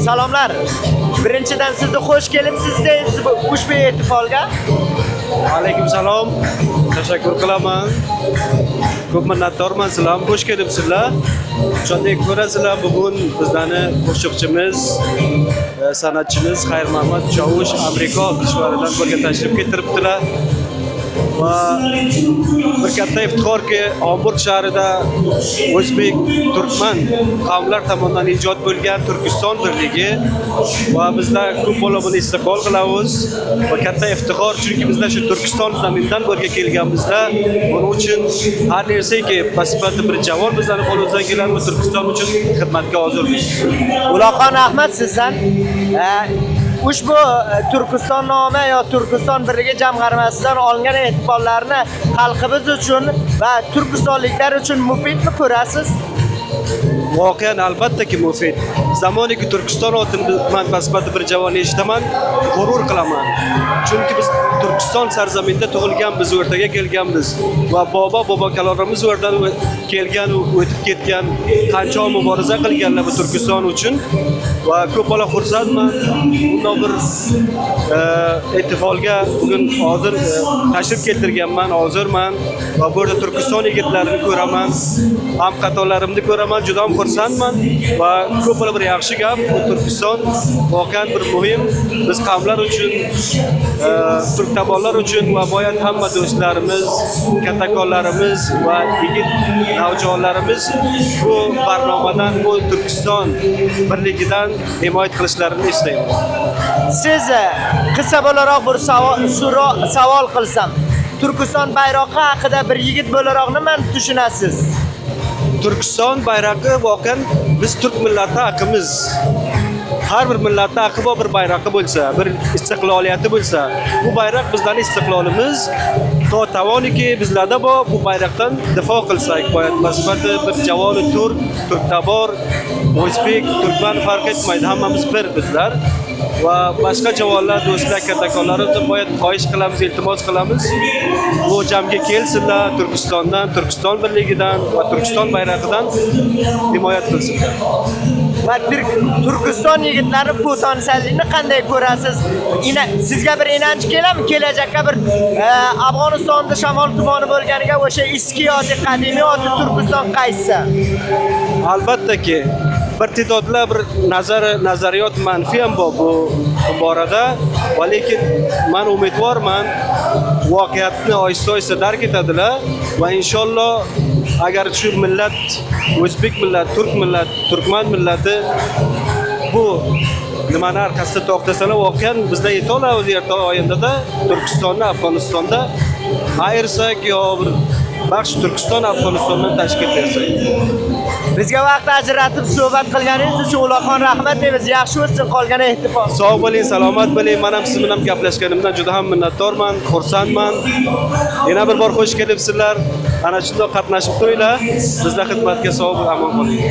Salomlar. Birinchidan sizni xush kelibsiz deysiz ushbu ehtifolga. Alaykum salom. Tashakkur qilaman. Ko'p minnatdorman. Sizlar ham xush kelibsizlar. Shunday ko'rasizlar, bugun bizlarni qo'shiqchimiz, san'atchimiz Xayrmamat Jovush Amerika kishvaridan birga tashrif keltiribdilar. Va bir katta iftixorki, Hamburg shahrida o'zbek, turkman qavmlar tomonidan ijod bo'lgan Turkiston birligi va bizlar ko'p bola buni istiqbol qilamiz va katta iftixor, chunki bizlar shu Turkiston zamindan birga kelganmizda, buning uchun har narsaki pasipati bir javon bizlarning qo'limizdan keladi va Turkiston uchun xizmatga hozirmiz. Uloqxon Ahmad sizdan ushbu Turkiston nomi yo Turkiston birligi jamg'armasidan olingan e'tiborlarni xalqimiz uchun va turkistonliklar uchun mufidmi ko'rasiz? Voqean albattaki mufid. Zamoniki Turkiston otini man pasipati bir javonni eshitaman, g'urur qilaman. Chunki biz Turkiston sarzaminida tug'ilgan, biz o'rtaga kelganmiz va bobo-kalonlarimiz o'rtadan kelgan, o'tib ketgan, qancha muboriza qilganlar bu Turkiston uchun va ko'p bola xursandman. Bunday bir ehtifolga bugun hozir tashrif keltirganman, hozirman va bu yerda Turkiston yigitlarini ko'raman, hamqatorlarimni ko'raman, juda ham xursandman va ko'p bola bir yaxshi gap. Bu Turkiston voqean bir muhim biz qavmlar uchun, turk tabollar uchun va boyat hamma do'stlarimiz, kattakonlarimiz va yigit navjuvonlarimiz bu barnomadan, bu Turkiston birligidan himoyat qilishlarini istayman. Siz qissa bo'laroq bir savol qilsam, Turkiston bayrog'i haqida bir yigit bo'laroq nimani tushunasiz? Turkiston bayrog'i voqean biz turk millati haqimiz. Har bir millatda haqqi bor bir bayrog'i bo'lsa, bir istiqloliyati bo'lsa, bu bayroq bizlarning istiqlolimiz. To tavoniki bizlarda bor, bu bayroqdan difo qilsak, boyat pasipati bir javoni turktabor, o'zbek, turkman farq etmaydi, hammamiz bir bizlar. Va boshqa javonlar, do'stlar, kattakonlarimiz boyat xohish qilamiz, iltimos qilamiz. Bu jamga kelsinlar, Turkistondan, Turkiston birligidan va Turkiston bayrog'idan himoyat qilsinlar. Va Turkiston yigitlari potensialini qanday ko'rasiz? Sizga bir inanch keladimi? Kelajakda bir Afg'onistonda shamol tumoni bo'lganiga o'sha eski yoki qadimiy oti Turkiston qaysi? Albattaki bir nazariyot manfiy ham bor bu borada, va lekin men umidvorman, voqeatni oysta-oysta dark etadilar va inshaalloh agar shu millat, o'zbek millat, turk millat, turkman millati bu nimani arkasida to'xtasalar, voqean bizlar yeta olamiz erta oyindada Turkistonni Afg'onistonda ayirsak yo bir baxsh Turkiston Afg'onistondan tashkil etsak. Bizga vaqt ajratib suhbat qilganingiz uchun Uloqxon rahmat deymiz. Yaxshi o'tsin qolgan ehtifol. Sog' bo'ling, salomat bo'ling. Men ham siz bilan gaplashganimdan juda ham minnatdorman, xursandman. Yana bir bor xush kelibsizlar. Ana shunday qatnashib turinglar. Bizda xizmatga sog' va omon bo'ling.